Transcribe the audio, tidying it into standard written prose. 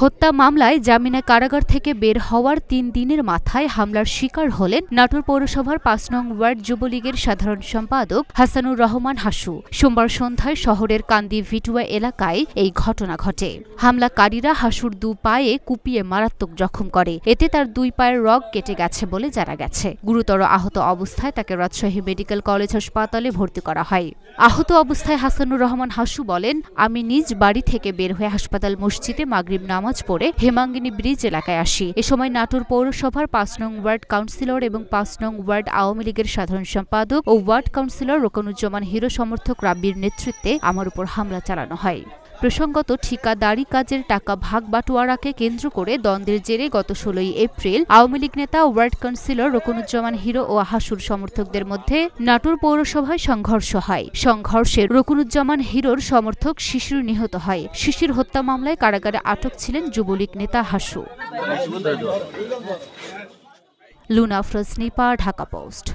হত্যা মামলায় জামিনে কারাগার থেকে বের হওয়ার ৩ দিনের মাথায় হামলার শিকার হলেন নাটোর পৌরসভার ৫ নং ওয়ার্ড যুবলীগের সাধারণ সম্পাদক হাসানুর রহমান হাসু। সোমবার সন্ধ্যায় শহরের কান্দি ভিটুয়া এলাকায় এই ঘটনা ঘটে। হামলাকারীরা হাসুর ২ পায়ে কুপিয়ে মারাত্মক জখম করে। এতে তার ২ পায়ের রগ কেটে গেছে বলে জানা গেছে। গুরুতর আহত অবস্থায় তাকে রাজশাহী মেডিকেল কলেজ হাসপাতালে ভর্তি করা হয়। আহত অবস্থায় হাসানুর রহমান হাসু বলেন, আমি নিজ বাড়ি থেকে বের হয়ে হাসপাতাল মসজিদে মাগরিব নামাজ পড়ে হেমাঙ্গিনী ব্রিজ এলাকায় আসি। এ সময় নাটোর পৌরসভার ৫ নং ওয়ার্ড কাউন্সিলর এবং ৫ নং ওয়ার্ড আওয়ামী লীগের সাধারণ সম্পাদক ও ওয়ার্ড কাউন্সিলর রোকনুজ্জামান হিরো সমর্থক রাব্বির নেতৃত্বে আমার উপর হামলা চালানো হয়। প্রসঙ্গত, ঠিকাদারি কাজের টাকা ভাগ বাটোয়ারাকে কেন্দ্র করে দ্বন্দ্বের জেরে গত ১৬ এপ্রিল আওয়ামী লীগ নেতা ওয়ার্ড কাউন্সিলর রোকনুজ্জামান হিরো ও হাসুর সমর্থকদের মধ্যে নাটোর পৌরসভায় সংঘর্ষ হয়। সংঘর্ষে রোকনুজ্জামান হিরোর সমর্থক শিশির নিহত হয়। শিশির হত্যা মামলায় কারাগারে আটক ছিলেন যুবলীগ নেতা হাসু। লুনা আফরোজ নিপা, ঢাকা পোস্ট।